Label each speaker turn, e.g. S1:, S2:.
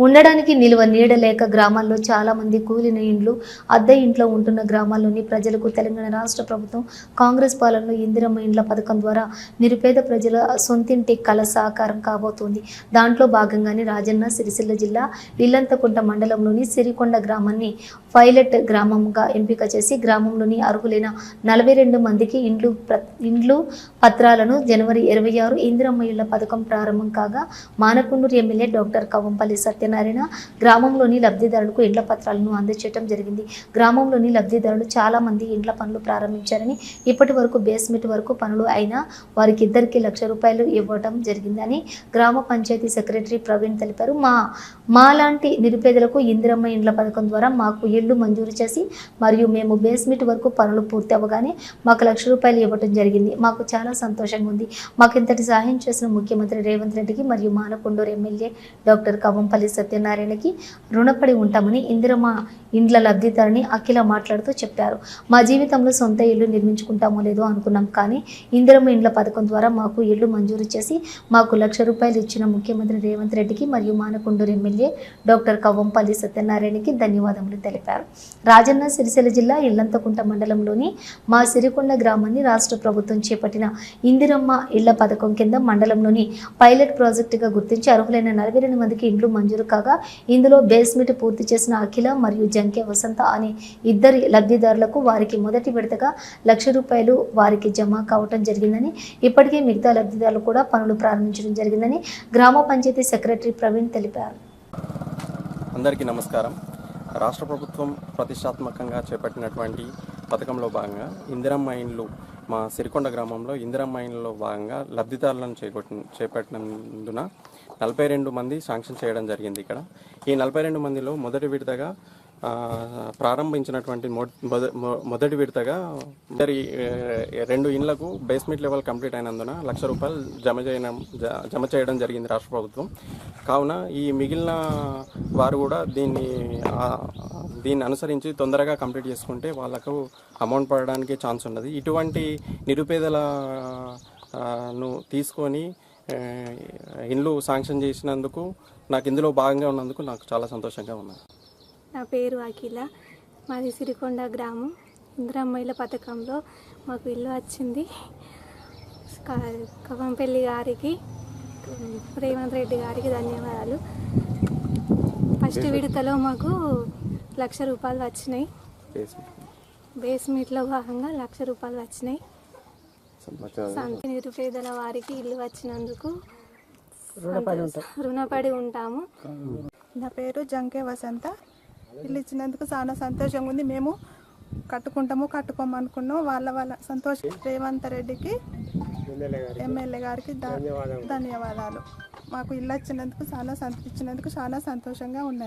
S1: ఉండడానికి నిలువ నీడ లేక గ్రామాల్లో చాలా మంది కూలిన ఇండ్లు, అద్దె ఇంట్లో ఉంటున్న గ్రామాల్లోని ప్రజలకు తెలంగాణ రాష్ట్ర ప్రభుత్వం కాంగ్రెస్ పాలనలో ఇందిరమ్మ ఇండ్ల పథకం ద్వారా నిరుపేద ప్రజల సొంతింటి కల సాకారం కాబోతోంది. దాంట్లో భాగంగానే రాజన్న సిరిసిల్ల జిల్లా ఇల్లంతకుంట మండలంలోని సిరికొండ గ్రామాన్ని పైలట్ గ్రామంగా ఎంపిక చేసి గ్రామంలోని అర్హులైన 42 మందికి ఇండ్లు పత్రాలను జనవరి 26 ఇందిరమ్మ ఇళ్ల పథకం ప్రారంభం కాగా మానకొండూరు ఎమ్మెల్యే డాక్టర్ కవంపల్లి సత్యనారాయణ గ్రామంలోని లబ్ధిదారులకు ఇండ్ల పత్రాలను అందజేయడం జరిగింది. గ్రామంలోని లబ్ధిదారులు చాలా మంది ఇండ్ల పనులు ప్రారంభించారని, ఇప్పటి వరకు బేస్మెంట్ వరకు పనులు అయినా వారికి ఇద్దరికి ₹1,00,000 ఇవ్వడం జరిగిందని గ్రామ పంచాయతీ సెక్రటరీ ప్రవీణ్ తెలిపారు. మాలాంటి నిరుపేదలకు ఇందిరమ్మ ఇండ్ల పథకం ద్వారా మాకు ఇళ్లు మంజూరు చేసి మరియు మేము బేస్మెంట్ వరకు పనులు పూర్తి అవ్వగానే మాకు ₹1,00,000 ఇవ్వడం జరిగింది. మాకు చాలా సంతోషంగా ఉంది. మాకు ఇంతటి సహాయం చేసిన ముఖ్యమంత్రి రేవంత్ రెడ్డికి మరియు మానకొండూరు ఎమ్మెల్యే డాక్టర్ కవంపల్లి సత్యనారాయణకి రుణపడి ఉంటామని ఇందిరమ్మ ఇండ్ల లబ్ధిదారుని అఖిల మాట్లాడుతూ చెప్పారు. మా జీవితంలో సొంత ఇల్లు నిర్మించుకుంటామో లేదో అనుకున్నాం, కానీ ఇందిరమ్మ ఇండ్ల పథకం ద్వారా మాకు ఇల్లు మంజూరు చేసి మాకు ₹1,00,000 ఇచ్చిన ముఖ్యమంత్రి రేవంత్ రెడ్డికి మరియు మానకొండూరు ఎమ్మెల్యే డాక్టర్ కవంపల్లి సత్యనారాయణకి ధన్యవాదములు తెలిపారు. రాజన్న సిరిసిల్ల జిల్లా ఇల్లంతకుంట మండలంలోని మా సిరికొండ గ్రామాన్ని రాష్ట్ర ప్రభుత్వం చేపట్టిన ఇందిరమ్మ ఇళ్ల పథకం కింద మండలంలోని పైలట్ ప్రాజెక్టుగా గుర్తించి అర్హులైన 42 మందికి ఇండ్లు మంజూరు కాగా ఇందులో బేస్మెంట్ పూర్తి చేసిన అఖిల మరియు జంకే వసంత అనే ఇద్దరి లబ్ధిదారులకు వారికి మొదటి విడతగా ₹1,00,000 వారికి జమ కావటం జరిగిందని, ఇప్పటికే మిగతా లబ్ధిదారులు కూడా పనులు ప్రారంభించడం జరిగిందని గ్రామ పంచాయతీ సెక్రటరీ ప్రవీణ్ తెలిపారు.
S2: అందరికీ నమస్కారం. రాష్ట్ర ప్రభుత్వం ప్రతిష్టాత్మకంగా చేపట్టినటువంటి పథకంలో భాగంగా ఇందిరమ్మ ఇండ్లు మా సిరికొండ గ్రామంలో ఇందిరమ్మ ఇండ్లలో భాగంగా లబ్ధిదారులను చేపట్టినందున 42 మంది శాంక్షన్ చేయడం జరిగింది. ఇక్కడ ఈ 42 మందిలో మొదటి విడతగా ప్రారంభించినటువంటి మొదటి విడతగా 2 ఇండ్లకు బేస్మెంట్ లెవెల్ కంప్లీట్ అయినందున ₹1,00,000 జమ చేయడం జరిగింది రాష్ట్ర ప్రభుత్వం. కావున ఈ మిగిలిన వారు కూడా దీన్ని అనుసరించి తొందరగా కంప్లీట్ చేసుకుంటే వాళ్ళకు అమౌంట్ పడడానికి ఛాన్స్ ఉన్నది. ఇటువంటి నిరుపేదలను తీసుకొని ఇండ్లు శాంక్షన్ చేసినందుకు, నాకు ఇందులో భాగంగా ఉన్నందుకు నాకు చాలా సంతోషంగా ఉన్నది.
S3: నా పేరు అఖిల. మాది సిరికొండ గ్రామం. ఇందిరమ్మ ఇళ్ల పథకంలో మాకు ఇల్లు వచ్చింది. కవంపల్లి గారికి, రేవంత్ రెడ్డి గారికి ధన్యవాదాలు. ఫస్ట్ విడతలో మాకు ₹1,00,000 వచ్చినాయి. బేస్మెంట్లో భాగంగా ₹1,00,000 వచ్చినాయి. నిరుపేదల వారికి ఇల్లు వచ్చినందుకు రుణపడి ఉంటాము.
S4: నా పేరు జంకే వసంత. ఇల్లు ఇచ్చినందుకు చాలా సంతోషంగా ఉంది. మేము కట్టుకోమనుకున్నాం. వాళ్ళ సంతోషం. రేవంత్ రెడ్డికి, ఎమ్మెల్యే గారికి ధన్యవాదాలు. మాకు ఇల్లు ఇచ్చినందుకు చాలా సంతోషంగా ఉన్నది.